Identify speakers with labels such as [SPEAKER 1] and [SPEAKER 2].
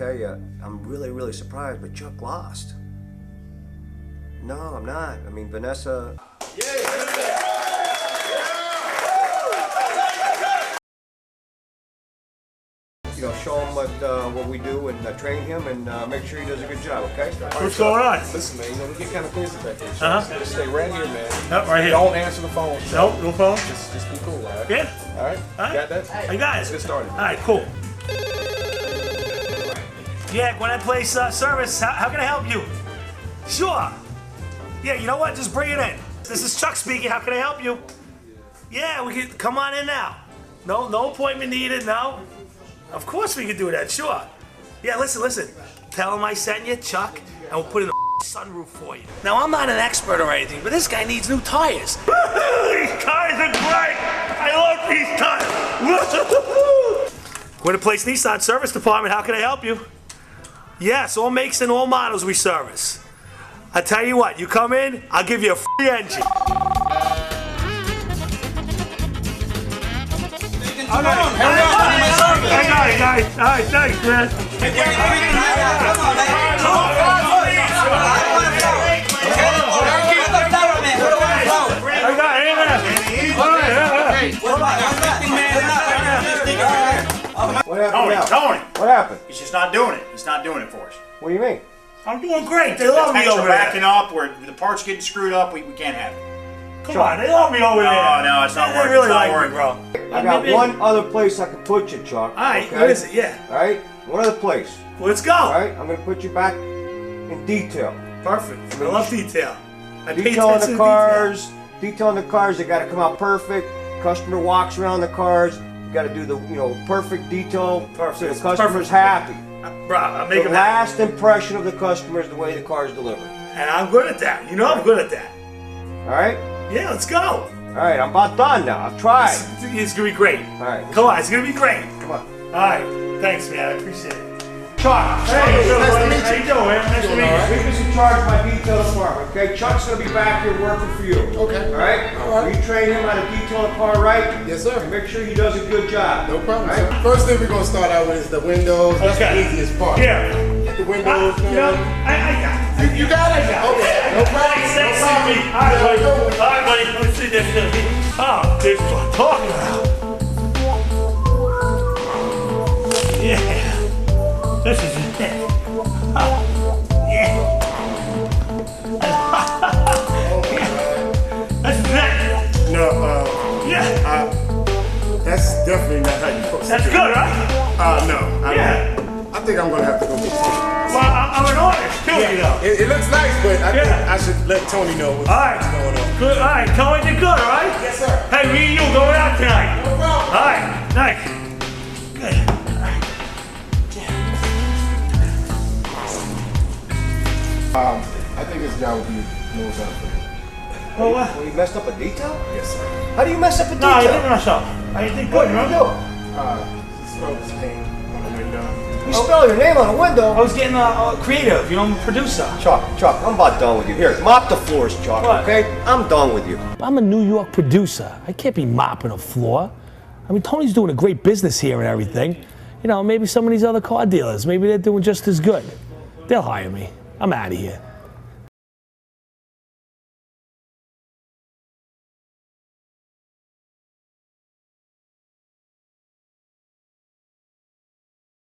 [SPEAKER 1] tell you, I'm really surprised, but Chuck lost. No, I'm not. I mean, Vanessa... You know, show him what we do and train him and make sure he does a good job, okay?
[SPEAKER 2] What's going on?
[SPEAKER 3] Listen, man, you know, we get kind of crazy back here. So just stay right here, man.
[SPEAKER 2] Yep, right here.
[SPEAKER 3] Don't answer the phone.
[SPEAKER 2] Nope, no phone?
[SPEAKER 3] Just be cool, all right?
[SPEAKER 2] Yeah.
[SPEAKER 3] All right? You got that?
[SPEAKER 2] I got it.
[SPEAKER 3] Let's get started.
[SPEAKER 2] All right, cool. Yeah, when I place service, how can I help you? Sure. Yeah, you know what? Just bring it in. This is Chuck speaking. How can I help you? Yeah, we can come on in now. No appointment needed, no. Of course we can do that, sure. Yeah, listen. Tell him I sent you, Chuck, and we'll put in a sunroof for you. Now, I'm not an expert or anything, but this guy needs new tires. These tires are great. I love these tires. We're the Place Nissan Service Department. How can I help you? Yes, all makes and all models we service. I tell you what, you come in, I'll give you a free engine. I got it, guys. All right, thanks, man. I got it.
[SPEAKER 1] What happened?
[SPEAKER 4] Tony.
[SPEAKER 1] What happened?
[SPEAKER 4] He's just not doing it. He's not doing it for us.
[SPEAKER 1] What do you mean?
[SPEAKER 2] I'm doing great. They love me over
[SPEAKER 4] backing
[SPEAKER 2] there.
[SPEAKER 4] up, where the parts getting screwed up, we can't have it.
[SPEAKER 2] Come on, they love me over there.
[SPEAKER 4] No, it's not working.
[SPEAKER 2] They really
[SPEAKER 4] It's not
[SPEAKER 2] like
[SPEAKER 4] working.
[SPEAKER 2] me, bro.
[SPEAKER 1] I got one other place I can put you, Chuck.
[SPEAKER 2] All right,
[SPEAKER 1] okay?
[SPEAKER 2] what is it? Yeah.
[SPEAKER 1] All right, one other place.
[SPEAKER 2] Let's go.
[SPEAKER 1] All right, I'm gonna put you back in detail.
[SPEAKER 2] Perfect. I love detail. I pay
[SPEAKER 1] Detailing
[SPEAKER 2] attention
[SPEAKER 1] the
[SPEAKER 2] to
[SPEAKER 1] cars. Detailing the cars. They got to come out perfect. Customer walks around the cars. You got to do the perfect detail so the customer's happy.
[SPEAKER 2] Bro, I make
[SPEAKER 1] The
[SPEAKER 2] them happy.
[SPEAKER 1] last impression of the customer is the way the car is delivered.
[SPEAKER 2] And I'm good at that. You know I'm good at that.
[SPEAKER 1] All right.
[SPEAKER 2] Yeah, let's go.
[SPEAKER 1] All right, I'm about done now. I've tried.
[SPEAKER 2] It's gonna be great.
[SPEAKER 1] All right.
[SPEAKER 2] Come on, it's gonna be great.
[SPEAKER 1] Come on.
[SPEAKER 2] All right. Thanks, man. I appreciate it.
[SPEAKER 1] Chuck.
[SPEAKER 2] Hey,
[SPEAKER 1] nice to
[SPEAKER 2] how
[SPEAKER 1] meet
[SPEAKER 2] you doing, man? Nice to meet you.
[SPEAKER 1] We've in charge of my detail department, okay? Chuck's gonna be back here working for you.
[SPEAKER 3] Okay.
[SPEAKER 1] All right?
[SPEAKER 3] All right.
[SPEAKER 1] Will you train him how to detail the car right?
[SPEAKER 3] Yes, sir.
[SPEAKER 1] And make sure he does a good job.
[SPEAKER 3] No problem,
[SPEAKER 1] All
[SPEAKER 3] sir.
[SPEAKER 1] right?
[SPEAKER 3] First thing we're going to start out with is the windows. That's the easiest part.
[SPEAKER 2] Yeah.
[SPEAKER 3] Get the windows.
[SPEAKER 2] You know, I got it.
[SPEAKER 3] You got it? Okay. No problem.
[SPEAKER 2] Thanks, Sammy. All right, buddy. All right, buddy. Let's see this. Oh, this is what I'm talking about. Yeah. This is it. Oh, yeah. This is it.
[SPEAKER 3] No,
[SPEAKER 2] Yeah.
[SPEAKER 3] that's definitely not how you post.
[SPEAKER 2] That's good, right?
[SPEAKER 3] No.
[SPEAKER 2] Yeah.
[SPEAKER 3] I think I'm going to have to go get Tony.
[SPEAKER 2] Well, I'm an artist, too, you know.
[SPEAKER 3] It looks nice, but I think
[SPEAKER 2] Yeah.
[SPEAKER 3] I should let Tony know what's
[SPEAKER 2] All right.
[SPEAKER 3] going on.
[SPEAKER 2] Good. All right. Tony did good, all right?
[SPEAKER 3] Yes, sir.
[SPEAKER 2] Hey, me and you going out tonight.
[SPEAKER 3] No problem.
[SPEAKER 2] All right. Nice. Good.
[SPEAKER 3] I think this job will be more out for you.
[SPEAKER 2] Well, what?
[SPEAKER 1] Well, you messed up a detail?
[SPEAKER 3] Yes, sir.
[SPEAKER 1] How do you mess up a
[SPEAKER 2] No, I
[SPEAKER 1] detail?
[SPEAKER 2] didn't mess up. I did
[SPEAKER 1] What
[SPEAKER 2] good,
[SPEAKER 1] did you
[SPEAKER 2] remember?
[SPEAKER 1] do?
[SPEAKER 3] Spell his name on the window.
[SPEAKER 1] You spell your name on a window.
[SPEAKER 2] I was getting creative, you know, I'm a producer.
[SPEAKER 1] Chuck, I'm about done with you. Here, mop the floors, Chuck,
[SPEAKER 2] What?
[SPEAKER 1] okay? I'm done with you.
[SPEAKER 5] I'm a New York producer. I can't be mopping a floor. I mean, Tony's doing a great business here and everything. You know, maybe some of these other car dealers, maybe they're doing just as good. They'll hire me. I'm out of here.